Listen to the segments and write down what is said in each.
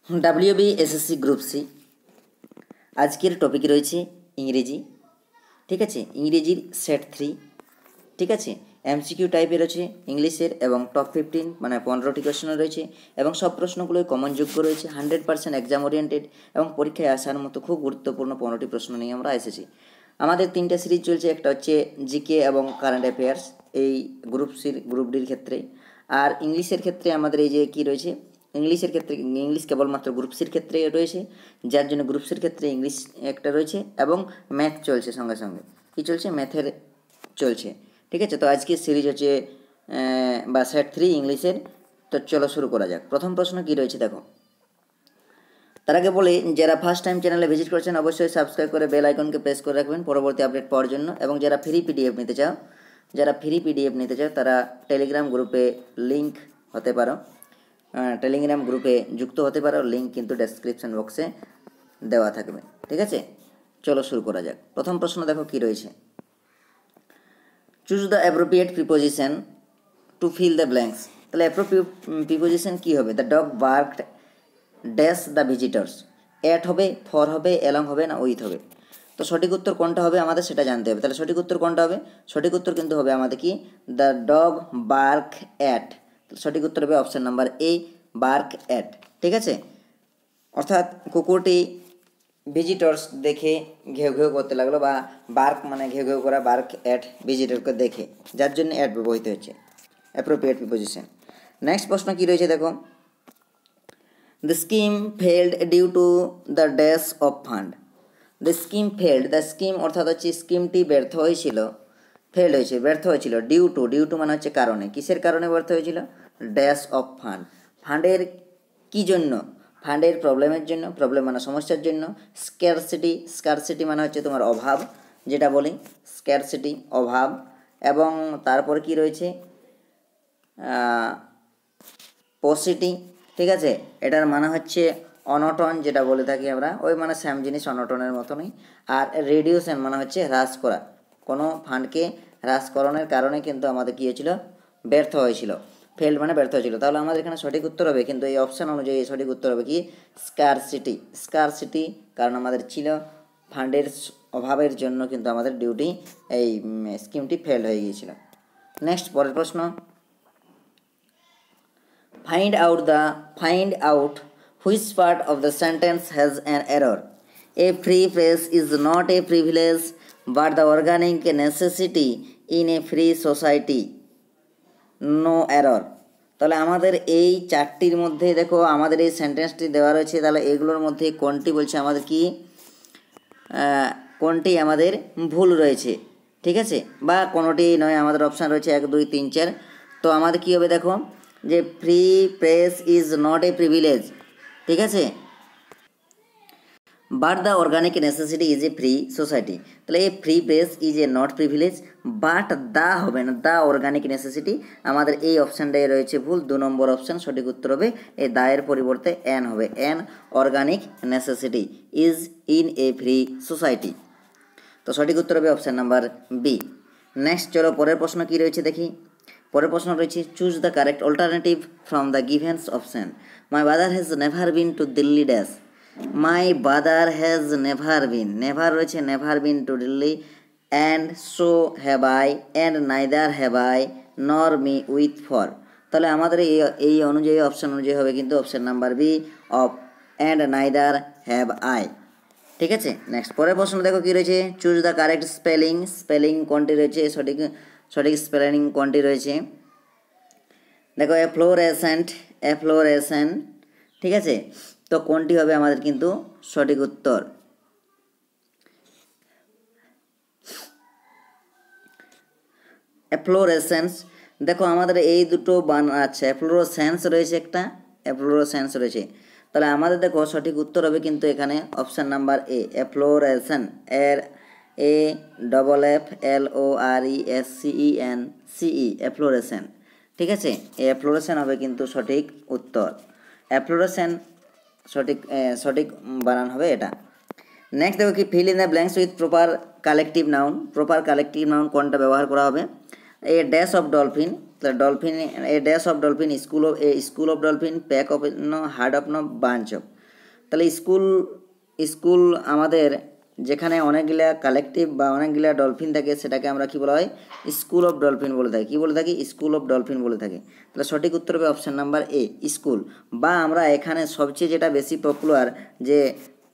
WBSSC group C আজকের topic রয়েছে ইংরেজি। ঠিক আছে, ইংরেজির সেট 3। ঠিক আছে, এমসিকিউ টাইপের রয়েছে ইংলিশের এবং টপ 15 মানে 15টি কোয়েশ্চেন রয়েছে এবং সব প্রশ্নগুলোই কমনযোগ্য রয়েছে, 100% এক্সাম ওরিয়েন্টেড এবং পরীক্ষায় আসার মতো খুব গুরুত্বপূর্ণ 15টি প্রশ্ন নিয়ে আমরা এসেছি। আমাদের 3টা সিরিজ চলছে, একটা হচ্ছে জিকে এবং কারেন্ট অ্যাফেয়ার্স এই গ্রুপ ডির ক্ষেত্রে, আর ইংলিশের ক্ষেত্রে আমাদের এই যে কী রয়েছে, ইংলিশের ক্ষেত্রে ইংলিশ কেবলমাত্র গ্রুপ সির ক্ষেত্রে রয়েছে, যার জন্য গ্রুপ সির ক্ষেত্রে ইংলিশ একটা রয়েছে এবং ম্যাথ চলছে সঙ্গে সঙ্গে। কী চলছে? ম্যাথের চলছে। ঠিক আছে, তো আজকের সিরিজ হচ্ছে বা সেট 3 ইংলিশের। তো চলো শুরু করা যাক। প্রথম প্রশ্ন কী রয়েছে দেখো। তার আগে বলে, যারা ফার্স্ট টাইম চ্যানেলে ভিজিট করেছেন অবশ্যই সাবস্ক্রাইব করে বেল আইকনকে প্রেস করে রাখবেন পরবর্তী আপডেট পাওয়ার জন্য, এবং যারা ফ্রি পিডিএফ নিতে চাও তারা টেলিগ্রাম গ্রুপে লিঙ্ক হতে পারো, টেলিগ্রাম গ্রুপে যুক্ত হতে পারো, লিঙ্ক কিন্তু ডেসক্রিপশন বক্সে দেওয়া থাকবে। ঠিক আছে, চলো শুরু করা যাক। প্রথম প্রশ্ন দেখো কী রয়েছে। Choose the appropriate preposition to fill the blanks. তাহলে অ্যাপ্রোপ্রিয়েট প্রিপোজিশন কী হবে? The dog barked dash the visitors. At হবে, ফর হবে, অ্যালং হবে না উইথ হবে? তো সঠিক উত্তর কোনটা হবে আমাদের সেটা জানতে হবে। তাহলে সঠিক উত্তর কোনটা হবে? সঠিক উত্তর কিন্তু হবে আমাদের কি, দ্য ডগ বার্ক অ্যাট। সঠিক উত্তর হবে option number A, bark at. ঠিক আছে, অর্থাৎ কুকুরটি ভিজিটর্স দেখে ঘেউ ঘেউ করতে লাগলো, বা বার্ক মানে ঘেউ ঘেউ করা, বার্ক অ্যাট ভিজিটরকে দেখে, যার জন্য অ্যাট ব্যবহৃত হচ্ছে, অ্যাপ্রোপ্রিয়েট প্রিপোজিশন। নেক্সট প্রশ্ন কী রয়েছে দেখো। The scheme failed due to the dash of fund. The scheme failed, the scheme অর্থাৎ হচ্ছে স্কিমটি ব্যর্থ হয়েছিল, ব্যর্থ হয়েছিল ডিউ টু মানে হচ্ছে কারণে। কিসের কারণে ব্যর্থ হয়েছিল? ড্যাশ অফ ফান্ড, ফান্ডের কী জন্য? ফান্ডের প্রবলেমের জন্য, প্রবলেম মানে সমস্যার জন্য। স্কারসিটি মানে হচ্ছে তোমার অভাব, যেটা বলি স্ক্যারসিটি অভাব। এবং তারপর কি রয়েছে? পসিটি। ঠিক আছে, এটার মানে হচ্ছে অনটন, যেটা বলে থাকি আমরা, ওই মানে সেম জিনিস, অনটনের মতনই। আর রিডিউশন মানে হচ্ছে হ্রাস করা, কোনো ফান্ডকে হ্রাসকরণের কারণে কিন্তু আমাদের কী হয়েছিল? ব্যর্থ হয়েছিল। ফেল্ড মানে ব্যর্থ হয়েছিল। তাহলে আমাদের এখানে সঠিক উত্তর হবে, কিন্তু এই অপশান অনুযায়ী সঠিক উত্তর হবে কি, স্কারসিটি। কারণ আমাদের ছিল ফান্ডের অভাবের জন্য কিন্তু আমাদের ডিউটি এই স্কিমটি ফেল হয়ে গিয়েছিল। নেক্সট পরের প্রশ্ন। Find out which part of the sentence has an error. A free press is not a privilege but the organic necessity in a free society. No error. তাহলে আমাদের এই চারটির মধ্যে দেখো, আমাদের এই সেন্টেন্সটি দেওয়া রয়েছে, তাহলে এগুলোর মধ্যে কোনটি বলছে আমাদের কি, কোনটি আমাদের ভুল রয়েছে? ঠিক আছে, বা কোনোটি নয়, আমাদের অপশান রয়েছে 1, 2, 3, 4। তো আমাদের কী হবে দেখো, যে free press is not a privilege. ঠিক আছে, but the organic necessity is a free society. তাহলে এই free press is a not privilege, but the হবে না, দ্য অর্গানিক নেসেসিটি। আমাদের এই অপশানটাই রয়েছে ভুল, 2 নম্বর অপশান। সঠিক উত্তর হবে এই দায়ের পরিবর্তে অ্যান হবে, an organic necessity is in a free society. তো সঠিক উত্তর হবে অপশান নাম্বার বি। নেক্সট চলো পরের প্রশ্ন কী রয়েছে দেখি। পরের প্রশ্ন রয়েছে, choose the correct alternative from the givens option. My brother has never been to Delhi dash. My brother has never রয়েছে, never been to Delhi, and so have I, and neither have I, nor me with for. তাহলে আমাদের এই অনুযায়ী option অনুযায়ী হবে কিন্তু option number B, of and neither have I. ঠিক আছে, নেক্সট পরের প্রশ্ন দেখো কী রয়েছে। চুজ দ্য কারেক্ট স্পেলিং কোনটি রয়েছে, সঠিক স্পেলিং কোনটি রয়েছে দেখো। অ্যাফ্লোরেসেন্ট। ঠিক আছে, তো কোনটি হবে আমাদের কিন্তু সঠিক উত্তর? অ্যাফ্লোরেসেন্স। দেখো আমাদের এই দুটো আচ্ছা, অ্যাফ্লোরোসেন্স রয়েছে, একটা অ্যাফ্লোরোসেন্স রয়েছে। তাহলে আমাদের দেখো সঠিক উত্তর হবে কিন্তু এখানে অপশান নাম্বার এ, অ্যাফ্লোরেসেন, AFFLORESCENCE, অ্যাফ্লোরেসেন। ঠিক আছে, এই অ্যাফ্লোরেসেন হবে কিন্তু সঠিক উত্তর। অ্যাফ্লোরেসেন সঠিক বানান হবে এটা। নেক্সট দেখো কি, fill in the blanks with proper collective noun. Proper collective noun কোনটা ব্যবহার করা হবে? A dash of dolphin, dolphin, a dash of dolphin, school of dolphin, pack of herd of bunch of. তাহলে স্কুল স্কুল আমাদের যেখানে অনেকগুলা collective বা অনেকগুলা ডলফিন থাকে সেটাকে আমরা কি বলা হয় স্কুল অফ ডলফিন বলে থাকি। কী বলে থাকি? স্কুল অফ ডলফিন বলে থাকি। তাহলে সঠিক উত্তর হবে অপশান নাম্বার এ, স্কুল। বা আমরা এখানে সবচেয়ে যেটা বেশি পপুলার যে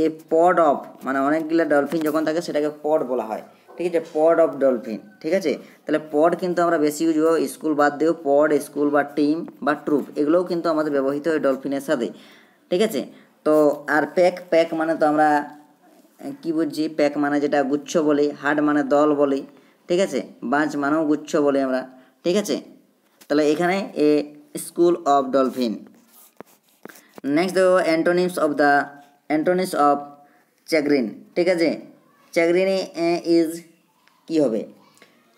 এ পড অফ, মানে অনেকগুলা ডলফিন যখন থাকে সেটাকে পড বলা হয়, ঠিক আছে, পড অফ ডলফিন, ঠিক আছে। তাহলে পড কিন্তু আমরা বেশি ইউজ করবো, স্কুল বাদ দিয়েও পড, স্কুল বা টিম বা ট্রুপ এগুলোও কিন্তু আমাদের ব্যবহৃত হয় ডলফিনের সাথে, ঠিক আছে। তো আর প্যাক, প্যাক মানে তো আমরা কি বুঝছি, প্যাক মানে যেটা গুচ্ছ বলি, হার্ড মানে দল বলি, ঠিক আছে, বাঁচ মানেও গুচ্ছ বলি আমরা, ঠিক আছে। তাহলে এখানে a school of dolphin. Next দেখো অ্যান্টোনিমস অফ চ্যাগরিন, ঠিক আছে। চ্যাগরিন ইজ কি হবে?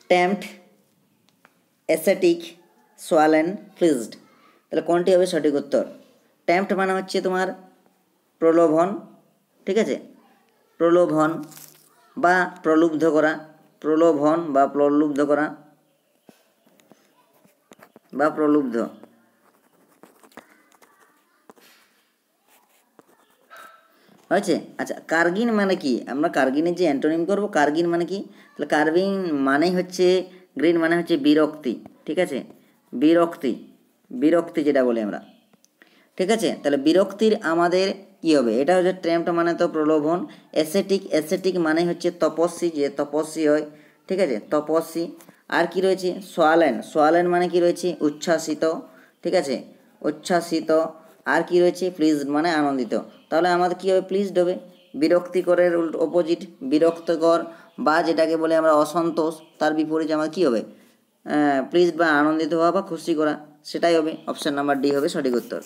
Tempt, ascetic, swollen, pleased. তাহলে কোনটি হবে সঠিক উত্তর? টেম্পট মানে হচ্ছে তোমার প্রলোভন, ঠিক আছে, প্রলোভন বা প্রলুব্ধ করা, প্রলোভন বা প্রলুব্ধ করা বা প্রলুব্ধ। হয়েছে? আচ্ছা, কার্গিন মানে কি? আমরা কার্গিনের যে অ্যান্টোনিম করব, কার্গিন মানে কি? তাহলে কার্গিন মানে হচ্ছে, গ্রিন মানে হচ্ছে বিরক্তি, ঠিক আছে, বিরক্তি, বিরক্তি যেটা বলি আমরা, ঠিক আছে। তাহলে বিরক্তির আমাদের কি হবে? এটা হচ্ছে টেম্পট মানে তো প্রলোভন। অ্যাসেটিক, অ্যাসেটিক মানে হচ্ছে তপস্বী, যে তপস্বী হয়, ঠিক আছে, তপস্বী। আর কি রয়েছে? সোয়ালেন, সোয়ালেন মানে কি রয়েছে? উচ্ছ্বাসিত, ঠিক আছে, উচ্ছ্বাসিত। আর কি রয়েছে? প্লিজড মানে আনন্দিত। তাহলে আমাদের কী হবে? প্লিজড হবে। বিরক্তিকরের অপোজিট বিরক্তকর, বা যেটাকে বলে আমরা অসন্তোষ, তার বিপরীতে আমার কী হবে? প্লিজড বা আনন্দিত হওয়া বা খুশি করা, সেটাই হবে। অপশান নাম্বার ডি হবে সঠিক উত্তর।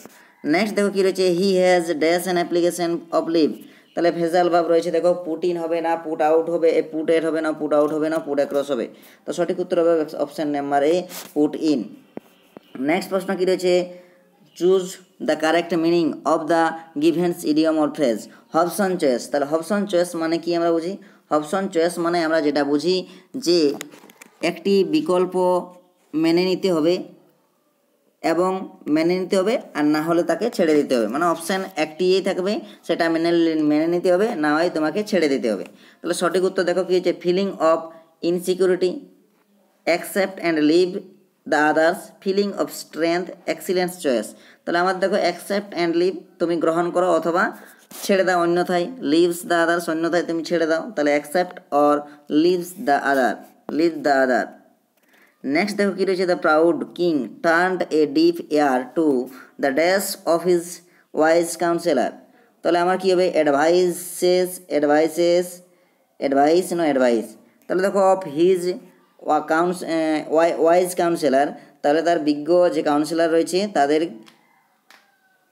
নেক্সট দেখো কী রয়েছে? He has dash an application of leave. তাহলে ভেজাল ভাব রয়েছে, দেখো পুট ইন হবে না পুট আউট হবে, পুট এড হবে না পুট আউট হবে না পুট অ্যাক্রস হবে। তো সঠিক উত্তর হবে option number A, put in. Next প্রশ্ন কী রয়েছে? Choose the correct meaning of the givens idiom or phrase. Hobson choice. তাহলে হবসন চয়েস মানে কি আমরা বুঝি? হবসন চয়েস মানে আমরা যেটা বুঝি যে একটি বিকল্প মেনে নিতে হবে এবং মেনে নিতে হবে, আর না হলে তাকে ছেড়ে দিতে হবে। মানে অপশান একটিই থাকবে, সেটা মেনে নিতে হবে, না হয় তোমাকে ছেড়ে দিতে হবে। তাহলে সঠিক উত্তর দেখো কী হচ্ছে? Feeling of insecurity, accept and leave the others, feeling of strength, excellence choice. তাহলে আমার দেখো অ্যাকসেপ্ট অ্যান্ড লিভ, তুমি গ্রহণ করো অথবা ছেড়ে দাও অন্যথায়, লিভস দ্য আদার্স অন্যথায় তুমি ছেড়ে দাও, তাহলে accept or leaves the other, leave the other. Next দেখো কী রয়েছে? The proud king turned a deaf ear to the dash of his wise counsellor. তাহলে আমার কী হবে? অ্যাডভাইস, তাহলে দেখো অফ হিজ ওয়াইজ কাউন্সেলার, তাহলে তার বিজ্ঞ যে কাউন্সিলর রয়েছে তাদের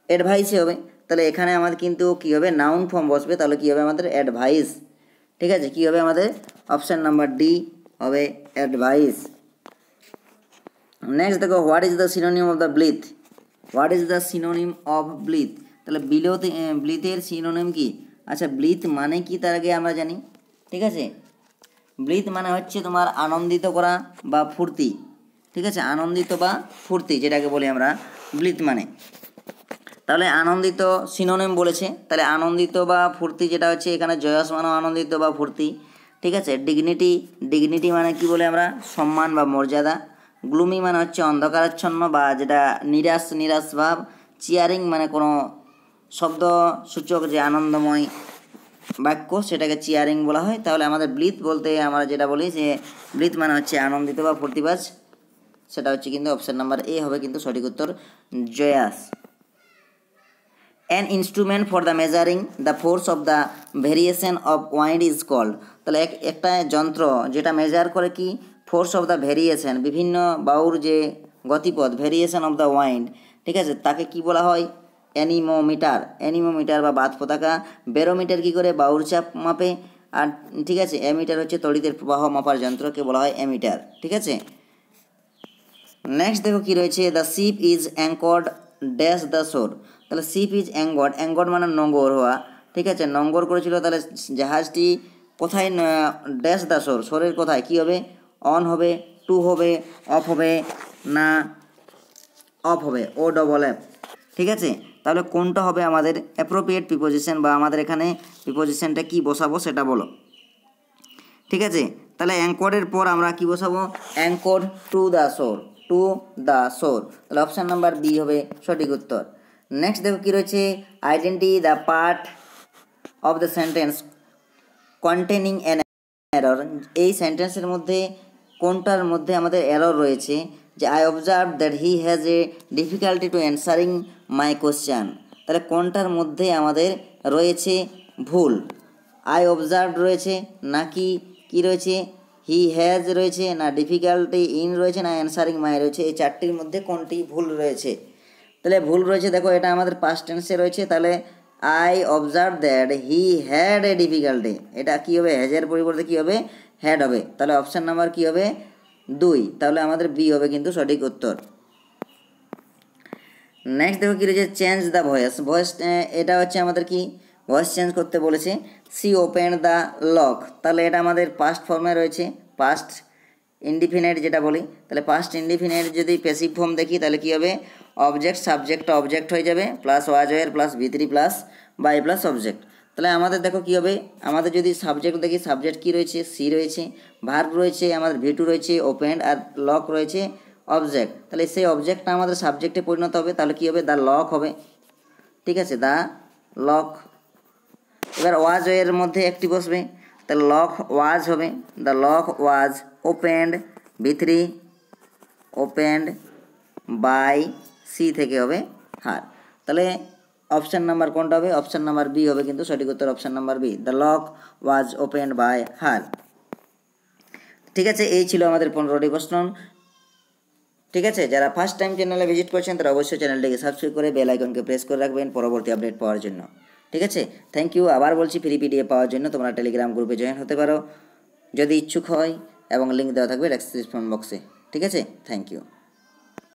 অ্যাডভাইসে হবে। তাহলে এখানে আমাদের কিন্তু কী হবে? নাউন ফর্ম বসবে, তাহলে কী হবে আমাদের? অ্যাডভাইস, ঠিক আছে। কী হবে আমাদের? অপশান নাম্বার ডি হবে অ্যাডভাইস। নেক্সট দেখো, what is the synonym of the blithe. What is the synonym of blithe? তাহলে ব্লিথের সিনোনিম কি? আচ্ছা, ব্লিথ মানে কি তার আগে আমরা জানি, ঠিক আছে। ব্লিথ মানে হচ্ছে তোমার আনন্দিত করা বা ফুর্তি, ঠিক আছে, আনন্দিত বা ফুর্তি যেটাকে বলি আমরা ব্লিথ মানে। তাহলে আনন্দিত সিনোনিম বলেছে, তাহলে আনন্দিত বা ফুর্তি যেটা হচ্ছে এখানে জয়স মানেও আনন্দিত বা ফুর্তি, ঠিক আছে। ডিগনিটি, ডিগনিটি মানে কি বলে আমরা? সম্মান বা মর্যাদা। গ্লুমি মানে হচ্ছে অন্ধকারাচ্ছন্ন বা যেটা নিরাশ ভাব। চিয়ারিং মানে কোনো শব্দসূচক যে আনন্দময় বাক্য, সেটাকে চিয়ারিং বলা হয়। তাহলে আমাদের ব্লিথ বলতে আমরা যেটা বলি যে ব্লিথ মানে হচ্ছে আনন্দিত বা ফুর্তিবাজ, সেটা হচ্ছে কিন্তু অপশান নাম্বার এ হবে কিন্তু সঠিক উত্তর, joyous. An instrument for the measuring the force of the variation of wind is called. তাহলে একটা যন্ত্র যেটা মেজার করে কি? ফোর্স অফ দ্য ভেরিয়েশন, বিভিন্ন বায়ুর যে গতিপথ, ভেরিয়েশন অফ দ্য ওয়াইন্ড, ঠিক আছে, তাকে কি বলা হয়? অ্যানিমোমিটার, অ্যানিমোমিটার বা বাত পতাকা। ব্যারোমিটার কী করে? বায়ুর চাপ মাপে। আর ঠিক আছে, অ্যামিটার হচ্ছে তড়িতের প্রবাহ মাপার যন্ত্রকে বলা হয় অ্যামিটার, ঠিক আছে। নেক্সট দেখো কী রয়েছে? The ship is anchored dash the শোর। তাহলে শিপ ইজ অ্যাঙ্কর্ড, অ্যাঙ্কর্ড মানে নোঙর হওয়া, ঠিক আছে, নোঙর করেছিল। তাহলে জাহাজটি কোথায়? ড্যাশ দ্য শোর, শোরের কোথায়? কী হবে? অন হবে, টু হবে, অফ হবে, না অফ হবে, ও ডবল এফ, ঠিক আছে। তাহলে কোনটা হবে আমাদের অ্যাপ্রোপ্রিয়েট প্রিপোজিশন, বা আমাদের এখানে প্রিপোজিশনটা কি বসাবো সেটা বলো। ঠিক আছে, তাহলে অ্যাঙ্করের পর আমরা কি বসাবো, অ্যাঙ্কর টু দ্য শোর, টু দ্য শোর, তাহলে অপশান নাম্বার বি হবে সঠিক উত্তর। নেক্সট দেখো কী রয়েছে, identity the part of the sentence containing an error. এই সেন্টেন্সের মধ্যে কোনটার মধ্যে আমাদের এরর রয়েছে, যে I observe that he has a difficulty to answering my question, তাহলে কোনটার মধ্যে আমাদের রয়েছে ভুল, আই অবজার্ভ রয়েছে নাকি কি রয়েছে, হি হ্যাজ রয়েছে, না ডিফিকাল্টি ইন রয়েছে, না অ্যান্সারিং মাই রয়েছে, এই চারটির মধ্যে কোনটি ভুল রয়েছে। তাহলে ভুল রয়েছে, দেখো এটা আমাদের পাস্ট টেন্সে রয়েছে, তাহলে I observe that he had a difficulty, এটা কী হবে, হ্যাজের পরিবর্তে কী হবে, হ্যাড হবে, তাহলে অপশান নাম্বার কী হবে 2, তাহলে আমাদের বি হবে কিন্তু সঠিক উত্তর। নেক্সট দেখো কী রয়েছে, চেঞ্জ দ্য ভয়েস, ভয়েস এটা হচ্ছে আমাদের কি ভয়েস চেঞ্জ করতে বলেছে। সি ওপেন দ্য লক, তাহলে এটা আমাদের পাস্ট ফর্মে রয়েছে, পাস্ট ইনডিফিনিট যেটা বলি, তাহলে পাস্ট ইনডিফিনিট যদি প্যাসিভ ফর্ম দেখি তাহলে কী হবে, অবজেক্ট সাবজেক্ট অবজেক্ট হয়ে যাবে, প্লাস ওয়াজ ওয়ার প্লাস ভি3 প্লাস বাই প্লাস অবজেক্ট। তাহলে আমাদের দেখো কী হবে, আমাদের যদি সাবজেক্ট দেখি, সাবজেক্ট কী রয়েছে, সি রয়েছে, ভার্ব রয়েছে আমাদের ভি2 রয়েছে, ওপেন, আর লক রয়েছে অবজেক্ট, তাহলে সেই অবজেক্টটা আমাদের সাবজেক্টে পরিণত হবে, তাহলে কী হবে, দ্য লক হবে। ঠিক আছে, দ্য লক। এবার ওয়াজ এর মধ্যে একটি বসবে, তাহলে লক ওয়াজ হবে, দ্য লক ওয়াজ ওপেন্ড, ভি3 ওপেন্ড বাই, সি থেকে হবে হার, তাহলে অপশান নাম্বার কোনটা হবে, অপশান নাম্বার বি হবে কিন্তু সঠিক উত্তর, option number B, the lock was opened by her. ঠিক আছে, এই ছিল আমাদের 15টি প্রশ্ন। ঠিক আছে, যারা ফার্স্ট টাইম চ্যানেলে ভিজিট করছেন তারা অবশ্যই চ্যানেলটিকে সাবস্ক্রাইব করে বেল আইকনকে প্রেস করে রাখবেন পরবর্তী আপডেট পাওয়ার জন্য। ঠিক আছে, থ্যাংক ইউ। আবার বলছি, ফ্রি পিডিএফ পাওয়ার জন্য তোমরা টেলিগ্রাম গ্রুপে জয়েন হতে পারো যদি ইচ্ছুক হয়, এবং লিঙ্ক দেওয়া থাকবে ডেসক্রিপশন বক্সে। ঠিক আছে, থ্যাংক ইউ।